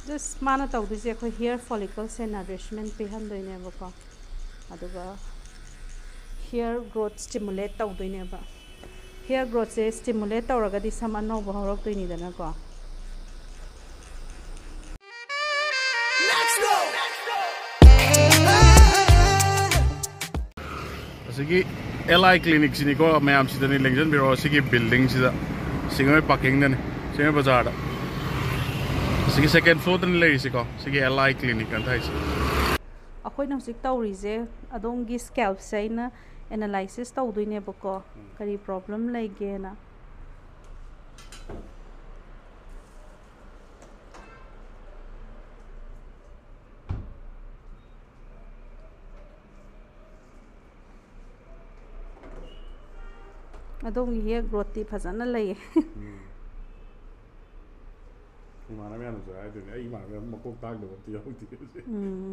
just mana tawdise akhoi hair follicles and nourishment pihandoine bako aduga hair growth stimulate tawdoine ba hair growth se stimulate tawragadi sam anoba horok toini dana ko asigi L.I.CLINIC sini ko mayam sidani lengjan biro asigi building sida Singjamei parking dane Singjamei Bazar da asigi second floor dan lei siko asigi L.I.CLINIC kan thai si akhoi na sik tawrise adongi scalp sai na analysis tawdoine bako kari problem laige na adongi hair growth ti phajana lai mana me anu sai de ai mana me makok tag de ti yau ti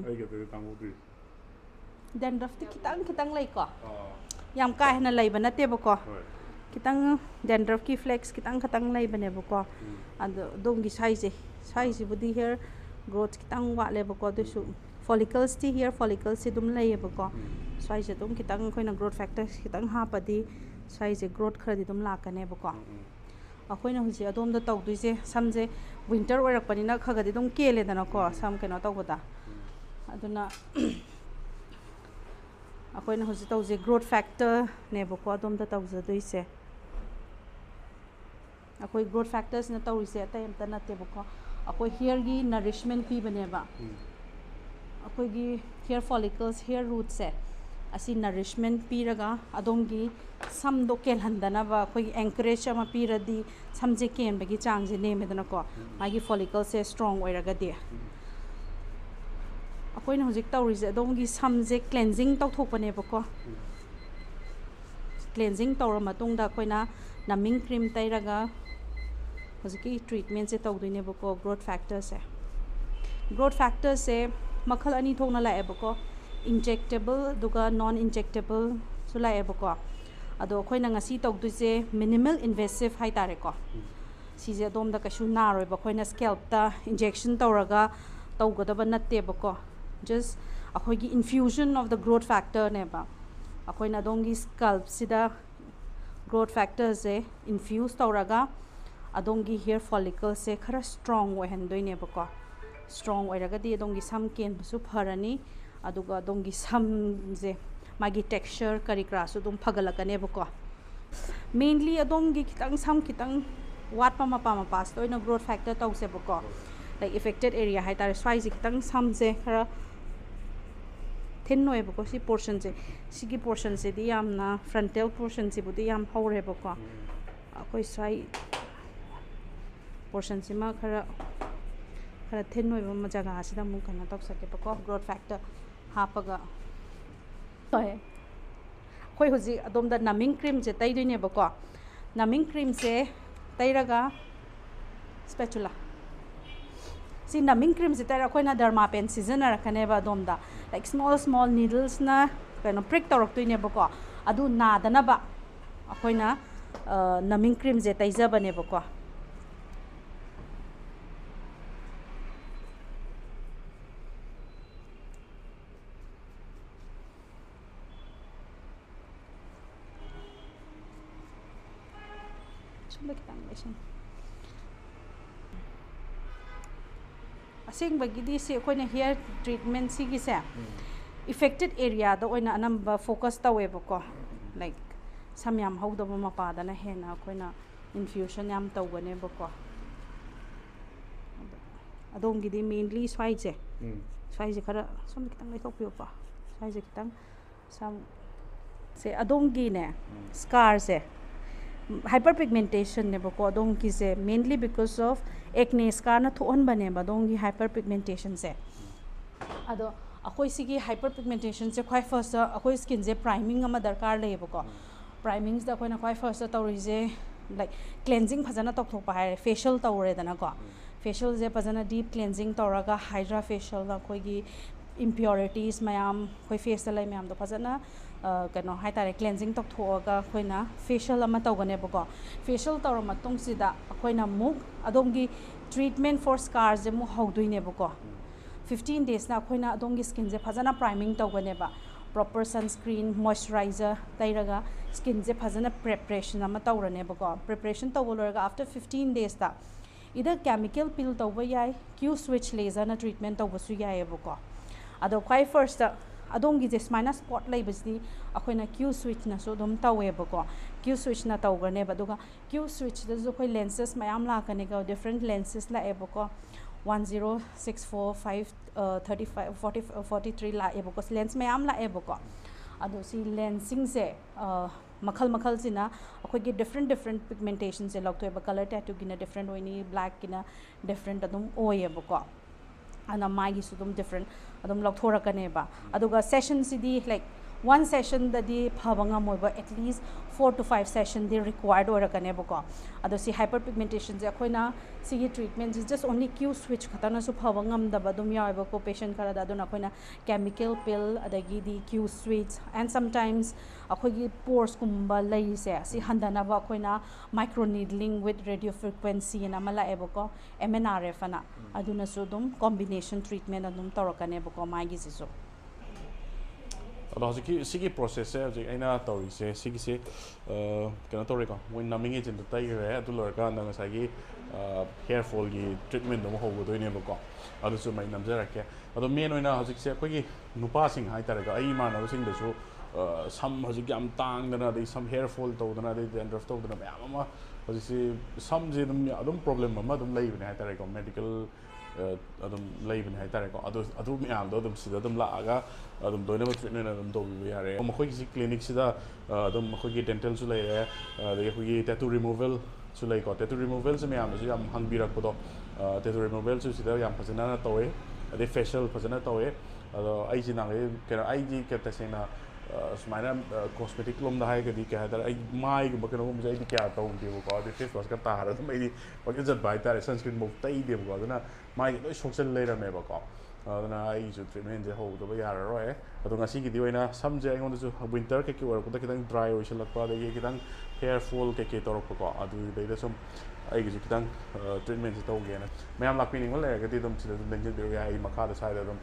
ai ke te tang ti dandruff ti kitang lai ko yam ka hena lai bana te bako kitang dandruff ki flex kitang lai bane bako ado dongi size budi hair growth kitang wa le bako de su follicles ti hair follicles si dum lai bako size dum kitang khoina growth factors kitang ha padi size growth khadi dum la kane bako akhoi na huji adom da tawdui je samje winter orak panina khagadi dum kele dana ko sam keno tawbada aduna akhoi na huji tawje growth factor ne bako adom da tawja dui se akhoi growth factors na tawri se ta emta na te bako akhoi hair gi nourishment pi bane ba akhoi gi hair follicles hair roots se asi nourishment piraga adongi samdo kel handana ba khoi encourage ama piradi samje ken bagi changje ne medana ko magi follicle se strong oiraga de akoi na hojik tawrise adongi samje cleansing tawthokpane bako cleansing tawra matungda koina naming cream tairaga hojiki treatment se tawdoine bako growth factors se makhal ani thongna la bako injectable duga non injectable sulai bako ado khoina ngasi tawduse minimal invasive hai tare ko sije dom da kashu na roi ba khoina scalp ta injection tawraga tawgodaba natte bako just akhoi gi infusion of the growth factor ne ba akhoina dongi scalp sida growth factor se infuse tawraga adongi hair follicle se khara strong we handoine bako strong oiraga di adongi sam ken su pharani aduga dongi sam je magi texture kari krasu dum phagalakane bako mainly adongi kitang sam kitang wat pa pas toina growth factor tawse bako like affected area hai tar size kitang sam je khara thin noi bako si portion je sigi portion se di yamna frontal portion se budi yam hore bako akoi sai portion se ma khara thin noi ba jaga asida mu kana tok sake bako growth factor hapaga khoi huji adom da numbing cream je tai doine bako numbing cream se tairaga spatula si numbing cream se taira khoina derma pen season rakane ba adom da like small needles na kind of prick torok toine bako adu na dana ba khoina numbing cream je taija bane bako asing bagidi se koina hair treatment sigi se affected area da oina anamba focus tawe bako like samyam hawdaba mapa da na hena koina infusion yam tawgane bako adongi di mainly swaije khara som kitang lai thokpio pa swaije kitang sam se adongi ne scar se hyperpigmentation ne bako adongi se mainly because of acne scar na thon bane ba dongi hyperpigmentation se ado akoi sigi hyperpigmentation se khoi first akoi skin je priming ama darkar le bako primings da koina khoi first tawri je like cleansing phajana tok thok pa hai facial tawre dana ko facial je phajana deep cleansing tawraga hydra facial da khoi gi impurities mayam khoi face lai mayam do phajana kano hai tare cleansing tok thoga khoina facial ama tawgane bako facial tawra matung sida khoina muk adongi treatment for scars je mu haudoinebako 15 days na khoina adongi skin je phajana priming tawganeba proper sunscreen moisturizer tairaga skin je phajana preparation ama tawranebako preparation tawolorga after 15 days ta either chemical peel tawba yai q switch laser na treatment tawbasu yaibako ado khai first adongi je smina spot laibasdi akoina q switch na so dom tawebako q switch na tawganeba duga q switch da jo khoi lenses mayam la kanega different lenses la ebako 10645 35 40 43 la ebako lens mayam la ebako ado si lensing se makhal sina akoi ge different pigmentation se log to eba color tattoo gina different oini black gina different adum oyebako ana magi sudum different adum log thora kaneba aduga session sidi like one session da di phabanga moiba at least 4 to 5 session they required or kaneba ko ado si hyperpigmentation je khoina si treatment is just only q switch khatana su phabangam da badum yaiba ko patient kara da dona khoina chemical pill adagi di q switch and sometimes akhoi gi pores kumba lai se si handana ba khoina micro needling with radio frequency na mala ebo ko mnrf ana aduna su dum combination treatment adum torokane ba ko magi siso ado sigi process se je aina tori se sigi se kana tori ko when naming it in the tire adu lor ka na sa gi hairfall gi treatment do ho do ne ba ko adu su mai nam jara ke ado main oina hajik se ko gi nupa sing hai tar ga ai ma na sing de su some hajik am tang dana de some hairfall to dana de dandruff to dana ma ma hajik se some je dum problem ma dum lai ne hai tar ga medical adum leibin hai tare ko adu mi am do dum sida dum la aga adum doina ba treatment adum do bi yare mo khoi gi clinic sida adum khoi gi dental su lai re de khoi gi tattoo removal su lai ko tattoo removal se mi am su yam hang bi rak ko do tattoo removal su sida yam phajana na towe ade facial phajana towe ado ai ji nang ke ai ji ke ta sena smaina cosmetic lom da hai ga di ke ha ai mai ga ba ke no mo jai di kya to di ko ade face wash ka ta ha da mai di ba ke jat bai ta sunscreen mo tai di ko na mai loi soksel leira me ba ko aduna ai su treatment je ho do ba yar ro adu ngasi gi di oina sam je ngon su winter ke ki wor ko ta kitang dry oi shalak pa de ye kitang hair fall ke torok ko adu de de som ai gi kitang treatment je to ge na mayam lak pining le ga di dum chi dum lenje de ya ai makha da sai da dum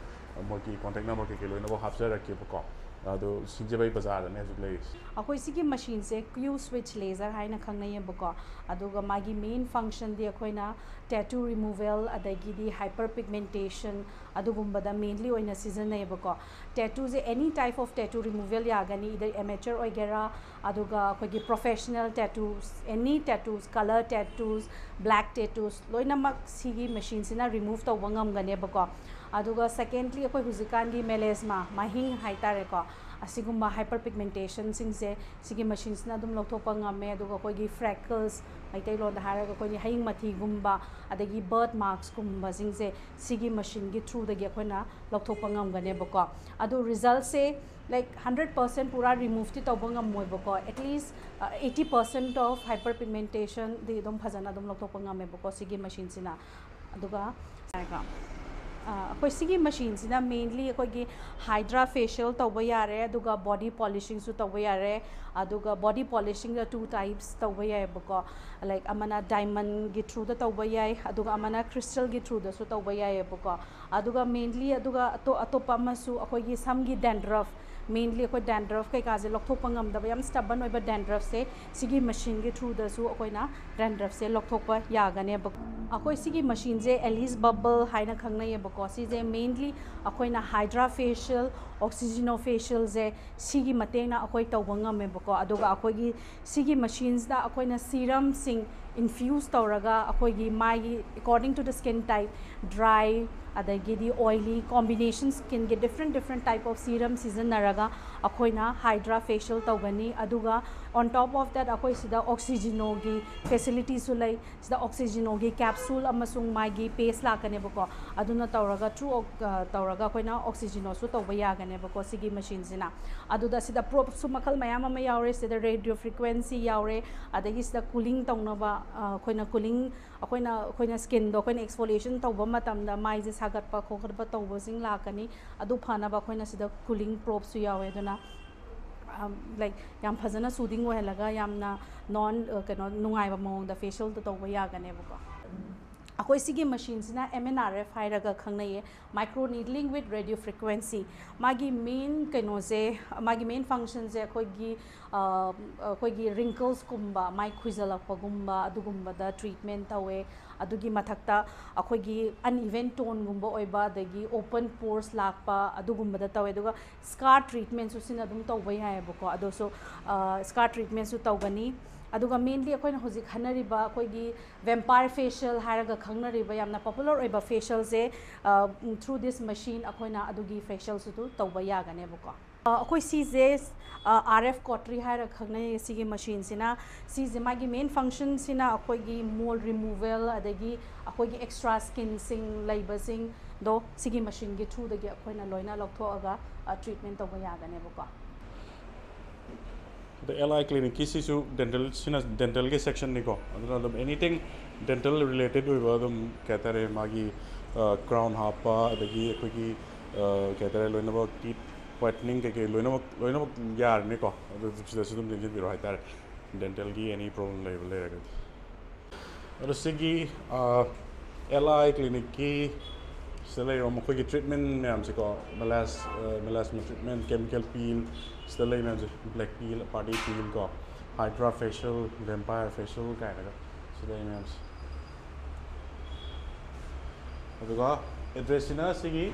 mo ki contact number ke loi na bo hapsa ra ke ko ado Singjamei Bazar ne ju le akoi sigi machine se q switch laser haina khangnai bako aduga magi main function di akoina tattoo removal adagi di hyperpigmentation adugumba da mainly oina season nei bako tattoo je any type of tattoo removal ya gani either amateur oigera aduga akoi gi professional tattoos any tattoos color tattoos black tattoos loina mak sigi machine sina remove to wangam gane bako aduga secondly akoi huzikan gi melasma mahing haitare ko asigumba hyperpigmentation singse sigi machines na dum lokthokpa ngame aduga koi gi freckles maitai lon da haraga koi ni haing mathi gumba adagi birth marks gumba singse sigi machine gi through da gi koina lokthokpa ngam gane bako adu result se like 100% pura remove ti tawba ngam moi bako at least 80% of hyperpigmentation de dum phajana dum lokthokpa ngame bako sigi machine sina aduga sigi machine sina mainly akogi hydra facial tawba yare aduga body polishing su tawba yare aduga body polishing the two types tawba yare bako like amana diamond gi through the tawba yai aduga amana crystal gi through the su tawba yare bako aduga mainly aduga atopa masu akogi sam gi dandruff mainly akoi dandruff kai kaje lokthokpa ngamdaba yam stubborn oiba dandruff se sigi machine gi through da su akoina dandruff se lokthokpa yagane akoi sigi machine je Alice bubble haina khangnai bako si je mainly akoina hydra facial oxygenofacial je sigi matena akoi tawbangam me bako aduga akoi gi sigi machines da akoina serum sing infuse tawraga akoi gi mai according to the skin type dry adagi di oily combination skin ge different type of serum season naraga akoina hydra facial tawgani aduga on top of that akoi sida oxygeno gi facility su lai sida oxygeno gi capsule amasung mai gi paste la kane bako aduna tawraga through tawraga akoina oxygeno su tawba ya gane bako sigi machine sina aduda sida probe su makal mayam ma yaure sida radio frequency yaure adagi sida cooling tawnaba akoina cooling akoina skin do akoina exfoliation tawba matamda mai je sagatpa khokhatpa tawbasing lakani adu phana ba akoina sida cooling probe su yawe duna like yam phajana soothing ohelaga yamna non kano nungai ba mong da facial to tawba ya gane bako ꯑꯩꯈꯣꯏ ꯁꯤꯒꯤ ꯃꯁꯤꯟꯁꯤꯅ MNRF ꯍꯥꯏꯔꯒ ꯈꯪꯅꯩꯌꯦ micro ꯅꯤꯗꯂꯤꯡ with radio frequency ꯃꯥꯒꯤ ꯃꯦꯟ ꯀꯩꯅꯣꯁꯦ ꯃꯥꯒꯤ ꯃꯦꯟ ꯐꯪꯁꯟꯁꯦ ꯑꯩꯈꯣꯏꯒꯤ ꯔꯤꯡꯀꯜꯁꯀꯨꯝꯕ ꯃꯥꯏ ꯈꯨꯏꯖꯜꯂꯛꯄꯒꯨꯝꯕ ꯑꯗꯨꯒꯨꯝꯕꯗ treatment ꯇꯧꯋꯦ ꯑꯗꯨꯒꯤ ꯃꯊꯛꯇ ꯑꯩꯈꯣꯏꯒꯤ ꯑꯟꯏꯚꯦꯟ ꯇꯣꯟꯒꯨꯝꯕ ꯑꯣꯏꯕ ꯑꯗꯒꯤ ꯑꯣꯄꯟ ꯄꯣꯔꯁ ꯂꯥꯛꯄ ꯑꯗꯨꯒꯨꯝꯕꯗ ꯇꯧꯋꯦ ꯑꯗꯨꯒ ꯁ꯭ꯀꯥꯔ ꯇ꯭ꯔꯤꯠꯃꯦꯟꯁꯨ ꯁꯤꯅ ꯑꯗꯨꯝ ꯇꯧꯕ ꯌꯥꯏꯑꯕꯀꯣ ꯑꯗꯨꯁꯨ ꯁ꯭ꯀꯥꯔ ꯇ꯭ꯔꯤꯠꯃꯦꯟꯁꯨ ꯇꯧꯒꯅꯤ ꯑꯗꯨꯒ ꯃꯦꯟꯂꯤ ꯑꯩꯈꯣꯏꯅ ꯍꯧꯖꯤꯛ ꯈꯟꯅꯔꯤꯕ ꯑꯩꯈꯣꯏꯒꯤ ꯚꯦꯝꯄꯥꯌꯔ ꯐꯦꯁꯤꯌꯦꯜ ꯍꯥꯏꯔꯒ ꯈꯪꯅꯔꯤꯕ ꯌꯥꯝꯅ ꯄꯣꯄꯨꯂꯔ ꯑꯣꯏꯕ ꯐꯦꯁꯤꯌꯦꯜꯁꯦ ꯊ꯭ꯔꯨ ꯗꯤꯁ ꯃꯁꯤꯟ ꯑꯩꯈꯣꯏꯅ ꯑꯗꯨꯒꯤ ꯐꯦꯁꯤꯌꯦꯜꯁꯨ ꯇꯧꯕ ꯌꯥꯒꯅꯦꯕꯀꯣ ꯑꯩꯈꯣꯏ ꯁꯤꯁꯦ RF ꯀꯣꯇ꯭ꯔꯤ ꯍꯥꯏꯔꯒ ꯈꯪꯅꯩ ꯁꯤꯒꯤ ꯃꯁꯤꯟꯁꯤꯅ ꯁꯤꯁꯦ ꯃꯥꯒꯤ ꯃꯦꯟ ꯐꯪꯁꯟꯁꯤꯅ ꯑꯩꯈꯣꯏꯒꯤ ꯃꯣꯜ ꯔꯤꯃꯨꯚꯦꯜ ꯑꯗꯒꯤ ꯑꯩꯈꯣꯏꯒꯤ ꯑꯦꯛꯁꯇ꯭ꯔꯥ ꯁ꯭ꯀꯤꯟꯁꯤꯡ ꯂꯩꯕꯁꯤꯡꯗꯣ ꯁꯤꯒꯤ ꯃꯁꯤꯟꯒꯤ ꯊ꯭ꯔꯨꯗꯒꯤ ꯑꯩꯈꯣꯏꯅ ꯂꯣꯏꯅ ꯂꯧꯊꯣꯛꯑꯒ ꯇ꯭ꯔꯤꯠꯃꯦꯟ ꯇꯧꯕ ꯌꯥꯒꯅꯦꯕꯀꯣ The L.I.CLINIC ꯀꯤꯁꯤꯁꯨ ꯗꯦꯟꯇꯦꯜ ꯁꯤꯅ ꯗꯦꯟꯇꯦꯜꯒꯤ ꯁꯦꯛꯁꯟꯅꯤꯀꯣ ꯑꯗꯨꯅ ꯑꯗꯨꯝ ꯑꯦꯅꯤꯊꯤꯡ ꯗꯦꯟꯇꯦꯜ ꯔꯤꯂꯦꯇꯦഡ് ꯑꯣꯏꯕ ꯑꯗꯨꯝ ꯀꯩ ꯍꯥꯏꯇꯥꯔꯦ ꯃꯥꯒꯤ ꯀ꯭ꯔꯥꯎꯟ ꯍꯥꯞꯄ ꯑꯗꯒꯤ ꯑꯩꯈꯣꯏꯒꯤ ꯀꯩ ꯍꯥꯏꯇꯥꯔꯦ ꯂꯣꯏꯅꯃꯛ ꯇꯤꯠ ꯋꯥꯏꯇꯅꯤꯡ ꯀꯩꯀꯩ ꯂꯣꯏꯅꯃꯛ ꯌꯥꯔꯅꯤꯀꯣ ꯑꯗꯨ ꯁꯤꯗꯁꯨ ꯑꯗꯨꯝ ꯌꯦꯡꯁꯤꯟꯕꯤꯔꯣ ꯍꯥꯏꯇꯥꯔꯦ ꯗꯦꯟꯇꯦꯜꯒꯤ ꯑꯦꯅꯤ ꯄ꯭ꯔꯣꯕ꯭ꯂꯦꯝ ꯂꯩꯔꯒꯗꯤ ꯑꯗꯣ ꯁꯤꯒꯤ L.I.CLINIC sida layro makhoi treatment myamse ko melasma treatment chemical peel sida lay myamse black peel party peel ko hydra facial vampire facial kaina sida lay myamse aduga address ina sigi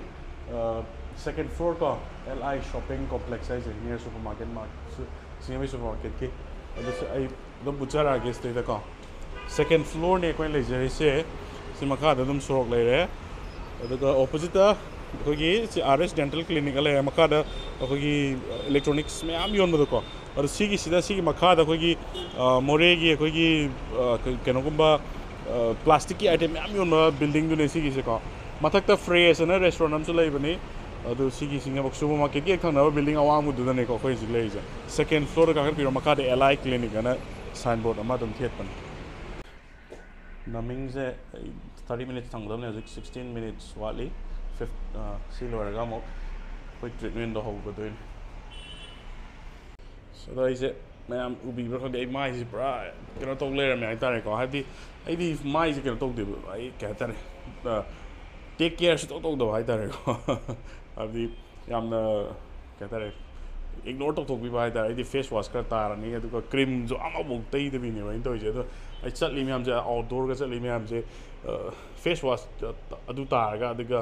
second floor ko L.I. shopping complex is near supermarket Singjamei supermarket ki adu ai dum buchara ge stay da ko second floor ne koi lay jare se simakha da dum sorok lay re aduga opposite da ꯑꯩꯈꯣꯏꯒꯤ ꯁꯤ RS dental clinic ꯂꯩꯔꯦ ꯃꯈꯥꯗ ꯑꯩꯈꯣꯏꯒꯤ electronics ꯃꯌꯥꯝ ꯌꯣꯟꯕꯗꯣꯀꯣ ꯑꯗꯣ ꯁꯤꯒꯤꯁꯤꯗ ꯁꯤꯒꯤ ꯃꯈꯥꯗ ꯑꯩꯈꯣꯏꯒꯤ ꯃꯣꯔꯦꯒꯤ ꯑꯩꯈꯣꯏꯒꯤ ꯀꯩꯅꯣꯒꯨꯝꯕ ꯄ꯭ꯂꯥꯁꯇꯤꯛꯀꯤ ꯑꯥꯏꯇꯦꯝ ꯃꯌꯥꯝ ꯌꯣꯟꯕ ꯕꯤꯜꯗꯤꯡꯗꯨꯅꯦ ꯁꯤꯒꯤꯁꯦꯀꯣ ꯃꯊꯛꯇ ꯐ꯭ꯔꯦꯁ ꯑꯅ ꯔꯦꯁꯇꯨꯔꯦꯟ ꯑꯃꯁꯨ ꯂꯩꯕꯅꯤ ꯑꯗꯨ ꯁꯤꯒꯤꯁꯤꯡ ꯁꯨꯄꯔ ꯃꯥꯔꯀꯦꯠꯀꯤ ꯍꯦꯛ ꯊꯪꯅꯕ ꯕꯤꯜꯗꯤꯡ ꯑꯋꯥꯡꯕꯗꯨꯗꯅꯦꯀꯣ ꯑꯩꯈꯣꯏ ꯍꯧꯖꯤꯛ ꯂꯩꯔꯤꯁꯦ ꯁꯦꯀꯦꯟ ꯐ꯭ꯂꯣꯔꯗ ꯀꯥꯈꯠꯄꯤꯔꯣ ꯃꯈꯥꯗ L.I.CLINIC ꯑꯅ ꯁꯥꯏꯟꯕꯣꯔꯗ ꯑꯃ ꯑꯗꯨꯝ ꯊꯦꯠꯄꯅꯤ ꯅꯃꯤꯡꯁꯦ 30 minutes ꯊꯪꯒꯗꯕꯅꯦ ꯍꯧꯖꯤꯛ 16 minutes ꯋꯥꯠꯂꯤ ꯁꯤ ꯂꯣꯏꯔꯒ ꯑꯃꯨꯛ ꯑꯩꯈꯣꯏ ꯇ꯭ꯔꯤꯠꯃꯦꯟꯗꯣ ꯍꯧꯒꯗꯣꯏꯅꯤ ꯑꯗꯣ ꯑꯩꯁꯦ ꯃꯌꯥꯝ ꯎꯕꯤꯕ꯭ꯔꯥ ꯈꯪꯗꯦ ꯑꯩ ꯃꯥꯏꯁꯦ ꯄꯨꯔꯥ ꯀꯩꯅꯣ ꯇꯧ ꯂꯩꯔꯝꯃꯦ ꯍꯥꯏꯇꯥꯔꯦꯀꯣ ꯍꯥꯏꯕꯗꯤ ꯑꯩꯗꯤ ꯃꯥꯏꯁꯦ ꯀꯩꯅꯣ ꯇꯧꯗꯦꯕ ꯑꯩ ꯀꯩ ꯍꯥꯏꯇꯥꯔꯦ ꯇꯦꯛ ꯀꯦꯌꯔ ꯁꯨꯡꯇꯧ ꯇꯧꯗꯕ ꯍꯥꯏꯇꯥꯔꯦꯀꯣ ꯍꯥꯏꯕꯗꯤ ꯌꯥꯝꯅ ꯀꯩ ꯍꯥꯏꯇꯥꯔꯦ ꯏꯒꯅꯣꯔ ꯇꯧꯊꯣꯛꯄꯤꯕ ꯍꯥꯏꯇꯥꯔꯦ ꯑꯩꯗꯤ ꯐꯦꯁ ꯋꯥꯁ ꯈꯔ ꯇꯥꯔꯅꯤ ꯑꯗꯨꯒ ꯀ꯭ꯔꯤꯝꯁꯨ ꯑꯃꯐꯥꯎ ꯇꯩꯗꯕꯤꯅꯦꯕ ꯑꯩꯅ ꯇꯧꯔꯤꯁꯦ ꯑꯗꯣ ꯑꯩ ꯆꯠꯂꯤ ꯃꯌꯥꯝꯁꯦ ꯑꯥꯎꯠꯗꯣꯔꯒ ꯆꯠꯂꯤ ꯃꯌꯥꯝꯁꯦ ꯐꯦꯁ ꯋꯥꯁ ꯑꯗꯨ ꯇꯥꯔꯒ ꯑꯗꯨꯒ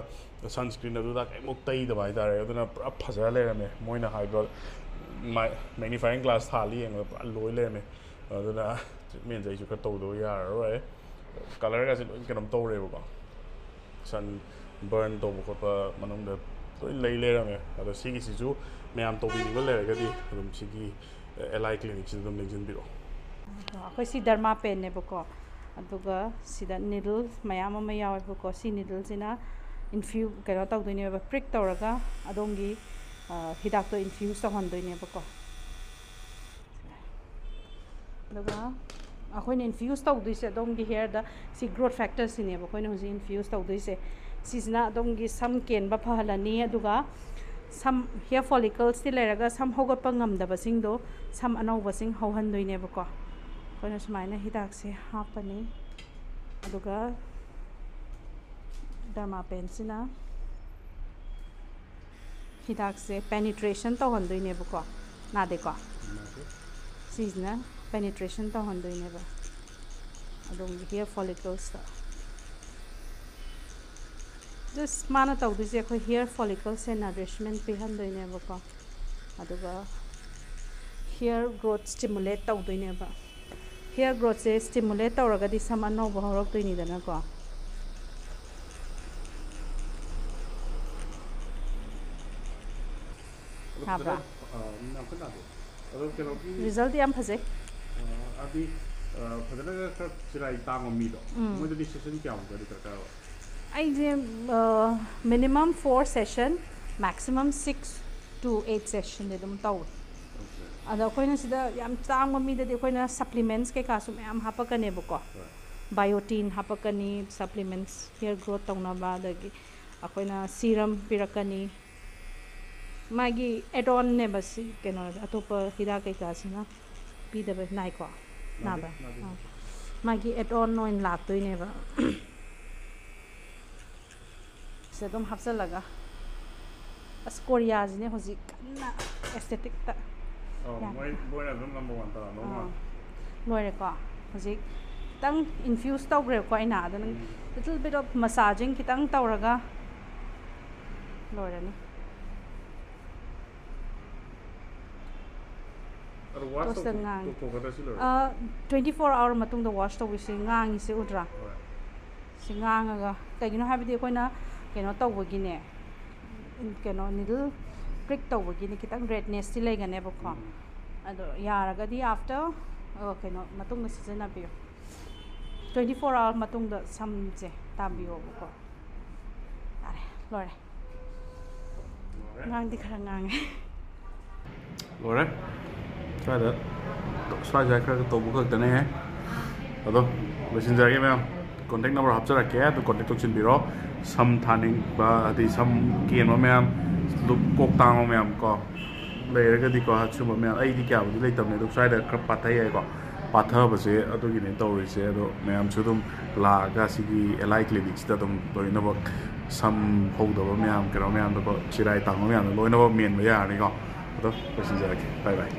ꯁꯟꯁꯀ꯭ꯔꯤꯟ ꯑꯗꯨꯗ ꯀꯩꯃꯨꯛ ꯇꯩꯗꯕ ꯍꯥꯏꯇꯥꯔꯦ ꯑꯗꯨꯅ ꯄꯨꯔꯥ ꯐꯖ ꯂꯩꯔꯝꯃꯦ ꯃꯣꯏꯅ ꯍꯥꯏꯕ ꯃꯦꯒꯅꯤꯐꯥꯏꯌꯤꯡ ꯒ꯭ꯂꯥꯁ ꯊꯥꯜꯂ ꯌꯦꯡꯕꯗ ꯄꯨꯔꯥ ꯂꯣꯏ ꯂꯩꯔꯝꯃꯦ ꯑꯗꯨꯅ ꯇ꯭ꯔꯤꯠꯃꯦꯟꯁꯦ ꯑꯩꯁꯨ ꯈꯔ ꯇꯧꯗꯕ ꯌꯥꯔꯔꯣꯏ ꯀꯂꯔꯒꯁꯦ ꯂꯣꯏ ꯀꯩꯅꯣꯝ ꯇꯧꯔꯦꯕꯀꯣ ꯁꯟ ꯕꯔꯟ ꯇꯧꯕ ꯈꯣꯠꯄ ꯃꯅꯨꯡꯗ ꯂꯣꯏ ꯂꯩꯔꯝꯃꯦ ꯑꯗꯣ ꯁꯤꯒꯤꯁꯤꯁꯨ ꯃꯌꯥꯝ ꯇꯧꯕꯤꯅꯤꯡꯕ ꯂꯩꯔꯒꯗꯤ ꯑꯗꯨꯝ ꯁꯤꯒꯤ L.I.CLINIC ꯁꯤꯗ ꯑꯗꯨꯝ ꯌꯦꯡꯁꯤꯟꯕꯤꯔꯛꯑꯣ ꯑꯩꯈꯣꯏ ꯁꯤ ꯗꯔꯃꯥ ꯄꯦꯟꯅꯦꯕꯀꯣ ꯑꯗꯨꯒ ꯁꯤꯗ ꯅꯤꯗꯜ ꯃꯌꯥꯝ ꯑꯃ ꯌꯥꯎꯋꯦꯕꯀꯣ ꯁꯤ ꯅꯤꯗꯜꯁꯤꯅ ꯀꯩꯅꯣ ꯇꯧꯗꯣꯏꯅꯦꯕ ꯄ꯭ꯔꯤꯛ ꯇꯧꯔꯒ ꯑꯗꯣꯝꯒꯤ ꯍꯤꯗꯥꯛꯇꯣ ꯏꯟꯐ꯭ꯌꯨꯁ ꯇꯧꯍꯟꯗꯣꯏꯅꯦꯕꯀꯣ ꯑꯗꯨꯒ ꯑꯩꯈꯣꯏꯅ ꯏꯟꯐ꯭ꯌꯨꯁ ꯇꯧꯗꯣꯏꯁꯦ ꯑꯗꯣꯝꯒꯤ ꯍꯦꯌꯔꯗ ꯁꯤ ꯒ꯭ꯔꯣꯠ ꯐꯦꯛꯇꯔꯁꯤꯅꯦꯕ ꯑꯩꯈꯣꯏꯅ ꯍꯧꯖꯤꯛ ꯏꯟꯐ꯭ꯌꯨꯁ ꯇꯧꯗꯣꯏꯁꯦ ꯁꯤꯁꯤꯅ ꯑꯗꯣꯝꯒꯤ ꯁꯝ ꯀꯦꯟꯕ ꯐꯍꯜꯂꯅꯤ ꯑꯗꯨꯒ ꯁꯝ ꯍꯦꯌꯔ ꯐꯣꯂꯤꯀꯜꯁꯇꯤ ꯂꯩꯔꯒ ꯁꯝ ꯍꯧꯒꯠꯄ ꯉꯝꯗꯕꯁꯤꯡꯗꯣ ꯁꯝ ꯑꯅꯧꯕꯁꯤꯡ ꯍꯧꯍꯟꯗꯣꯏꯅꯦꯕꯀꯣ ꯑꯩꯈꯣꯏꯅ ꯁꯨꯃꯥꯏꯅ ꯍꯤꯗꯥꯛꯁꯦ ꯍꯥꯞꯄꯅꯤ ꯑꯗꯨꯒ ꯗꯔꯃꯥ ꯄꯦꯟꯁꯤꯅ ꯍꯤꯗꯥꯛꯁꯦ ꯄꯦꯅꯤꯇ꯭ꯔꯦꯁꯟ ꯇꯧꯍꯟꯗꯣꯏꯅꯦꯕꯀꯣ ꯅꯥꯗꯦꯀꯣ ꯁꯤꯁꯤꯅ ꯄꯦꯅꯤꯇ꯭ꯔꯦꯁꯟ ꯇꯧꯍꯟꯗꯣꯏꯅꯦꯕ ꯑꯗꯣꯝꯒꯤ ꯍꯦꯌꯔ ꯐꯣꯂꯤꯀꯜꯁꯇ ꯖꯁ ꯃꯥꯅ ꯇꯧꯗꯣꯏꯁꯦ ꯑꯩꯈꯣꯏ ꯍꯦꯌꯔ ꯐꯣꯂꯤꯀꯜꯁꯦ ꯅꯔꯤꯁꯃꯦꯟ ꯄꯤꯍꯟꯗꯣꯏꯅꯦꯕꯀꯣ ꯑꯗꯨꯒ ꯍꯦꯌꯔ ꯒ꯭ꯔꯣꯠ ꯁ꯭ꯇꯤꯃꯨꯂꯦꯠ ꯇꯧꯗꯣꯏꯅꯦꯕ ꯍꯦꯌꯔ ꯒ꯭ꯔꯣꯠꯁꯦ ꯁ꯭ꯇꯤꯃꯨꯂꯦꯠ ꯇꯧꯔꯒꯗꯤ ꯁꯝ ꯑꯅꯧꯕ ꯍꯧꯔꯛꯇꯣꯏꯅꯤꯗꯅꯀꯣ ꯌꯥꯕ꯭ꯔꯥ ꯔꯤꯖꯜꯇꯤ ꯌꯥꯝ ꯐꯖꯩ ꯑꯗꯨꯗꯤ ꯐꯖꯅ ꯈꯔ ꯆꯤꯔꯥꯏ ꯇꯥꯡꯕ ꯃꯤꯗꯣ ꯃꯣꯏꯗꯗꯤ ꯁꯦꯁꯟ ꯀꯌꯥꯃꯨꯛꯀꯗꯤ ꯗꯔꯀꯥꯔ ꯑꯣꯏ ꯑꯩꯁꯦ ꯃꯤꯅꯤꯃꯝ 4 ꯁꯦꯁꯟ ꯃꯦꯛꯁꯤꯃꯝ 6 to 8 ꯁꯦꯁꯟꯗꯤ ꯑꯗꯨꯝ ꯇꯧꯋꯦ ꯑꯗꯣ ꯑꯩꯈꯣꯏꯅ ꯁꯤꯗ ꯌꯥꯝ ꯇꯥꯡꯕ ꯃꯤꯗꯗꯤ ꯑꯩꯈꯣꯏꯅ ꯁꯄ꯭ꯂꯤꯃꯦꯟꯠꯁ ꯀꯩꯀꯥꯁꯨ ꯃꯌꯥꯝ ꯍꯥꯞꯄꯛꯀꯅꯦꯕꯀꯣ ꯕꯥꯏꯑꯣꯇꯤꯟ ꯍꯥꯞꯄꯛꯀꯅꯤ ꯁꯄ꯭ꯂꯤꯃꯦꯟꯠꯁ ꯍꯦꯌꯔ ꯒ꯭ꯔꯣꯠ ꯇꯧꯅꯕ ꯑꯗꯒꯤ ꯑꯩꯈꯣꯏꯅ ꯁꯤꯔꯝ ꯄꯤꯔꯛꯀꯅꯤ ꯃꯥꯒꯤ ꯑꯦꯗꯣꯟꯅꯦꯕ ꯁꯤ ꯀꯩꯅꯣ ꯑꯇꯣꯞꯄ ꯍꯤꯗꯥꯛ ꯀꯩꯀꯥꯁꯤꯅ ꯄꯤꯗꯕ ꯅꯥꯏꯀꯣ ꯅꯥꯕ꯭ꯔꯥ ꯃꯥꯒꯤ ꯑꯦꯗꯣꯟ ꯑꯣꯏꯅ ꯂꯥꯛꯇꯣꯏꯅꯦꯕ ꯁꯦ ꯑꯗꯨꯝ ꯍꯥꯞꯆꯜꯂꯒ ꯑꯁ ꯀꯣꯔꯤꯌꯥꯁꯤꯅꯦ ꯍꯧꯖꯤꯛ ꯀꯟꯅ ꯑꯦꯁꯊꯦꯇꯤꯛꯇ ꯃꯣꯏꯅ ꯑꯗꯨꯝ ꯅꯝꯕꯔ 1 ꯇꯥꯔꯝꯗꯧ ꯂꯣꯏꯔꯦꯀꯣ ꯍꯧꯖꯤꯛ ꯈꯤꯇꯪ ꯏꯟꯐ꯭ꯌꯨꯁ ꯇꯧꯈ꯭ꯔꯦꯕꯀꯣ ꯑꯩꯅ ꯑꯗ ꯅꯪ ꯂꯤꯇꯜ ꯕꯤꯠ ꯑꯣꯐ ꯃꯁꯥꯖꯤꯡ ꯈꯤꯇꯪ ꯇꯧꯔꯒ ꯂꯣꯏꯔꯅꯤ ꯇꯣꯁꯇ ꯉꯥꯡꯉꯤ 24 hour ꯃꯇꯨꯡꯗ ꯋꯥꯁ ꯇꯧꯕꯁꯦ ꯉꯥꯡꯉꯤꯁꯦ ꯎꯗ꯭ꯔꯥ ꯁꯤ ꯉꯥꯡꯉꯒ ꯀꯩꯒꯤꯅꯣ ꯍꯥꯏꯕꯗꯤ ꯑꯩꯈꯣꯏꯅ ꯀꯩꯅꯣ ꯇꯧꯕꯒꯤꯅꯦ ꯀꯩꯅꯣ ꯅꯤꯗꯜ ꯄ꯭ꯔꯤꯛ ꯇꯧꯕꯒꯤꯅꯦ ꯈꯤꯇꯪ ꯔꯦꯗꯅꯦꯁꯇꯤ ꯂꯩꯒꯅꯦꯕꯀꯣ ꯑꯗꯣ ꯌꯥꯔꯒꯗꯤ ꯑꯥꯐꯇꯔ ꯀꯩꯅꯣ ꯃꯇꯨꯡꯗ ꯁꯤꯖꯤꯟꯅꯕꯤꯌꯨ 24 hour ꯃꯇꯨꯡꯗ ꯁꯝꯁꯦ ꯇꯥꯕꯤꯌꯣꯕꯀꯣ ꯌꯥꯔꯦ ꯂꯣꯏꯔꯦ ꯉꯥꯡꯗꯤ ꯈꯔ ꯉꯥꯡꯉꯦ ꯂꯣꯏꯔꯦ ꯁ꯭ꯋꯥꯏꯗ ꯈꯔ ꯇꯧꯕ ꯈꯛꯇꯅꯦ ꯑꯗꯣ ꯂꯣꯏꯁꯤꯟꯖꯔꯒꯦ ꯃꯌꯥꯝ ꯀꯣꯟꯇꯦꯛ ꯅꯝꯕꯔ ꯍꯥꯞꯆꯔꯛꯀꯦ ꯑꯗꯨ ꯀꯣꯟꯇꯦꯛ ꯇꯧꯁꯤꯟꯕꯤꯔꯣ ꯁꯝ ꯊꯥꯅꯤꯡꯕ ꯑꯗꯩ ꯁꯝ ꯀꯦꯟꯕ ꯃꯌꯥꯝ ꯀꯣꯛ ꯇꯥꯡꯕ ꯃꯌꯥꯝ ꯀꯣ ꯂꯩꯔꯒꯗꯤꯀꯣ ꯁꯨꯝꯕ ꯃꯌꯥꯝ ꯑꯩꯗꯤ ꯀꯌꯥꯕꯨꯗꯤ ꯂꯩꯇꯕꯅꯦ ꯑꯗꯣ ꯁ꯭ꯋꯥꯏꯗ ꯈꯔ ꯄꯥꯊꯩ ꯌꯥꯏꯀꯣ ꯄꯥꯊꯕꯁꯦ ꯑꯗꯨꯒꯤꯅꯦ ꯇꯧꯔꯤꯁꯦ ꯑꯗꯣ ꯃꯌꯥꯝꯁꯨ ꯑꯗꯨꯝ ꯂꯥꯛꯑꯒ ꯁꯤꯒꯤ L.I. ꯀ꯭ꯂꯤꯅꯤꯛꯁꯤꯗ ꯑꯗꯨꯝ ꯂꯣꯏꯅꯃꯛ ꯁꯝ ꯍꯧꯗꯕ ꯃꯌꯥꯝ ꯀꯩꯅꯣ ꯃꯌꯥꯝꯗꯀꯣ ꯆꯤꯔꯥꯏ ꯇꯥꯡꯕ ꯃꯌꯥꯝꯗꯣ ꯂꯣꯏꯅꯃꯛ ꯃꯦꯟꯕ ꯌꯥꯔꯅꯤꯀꯣ ꯑꯗꯣ ꯂꯣꯏꯁꯤꯟꯖꯔꯒꯦ ꯕꯥꯏ ꯕꯥꯏ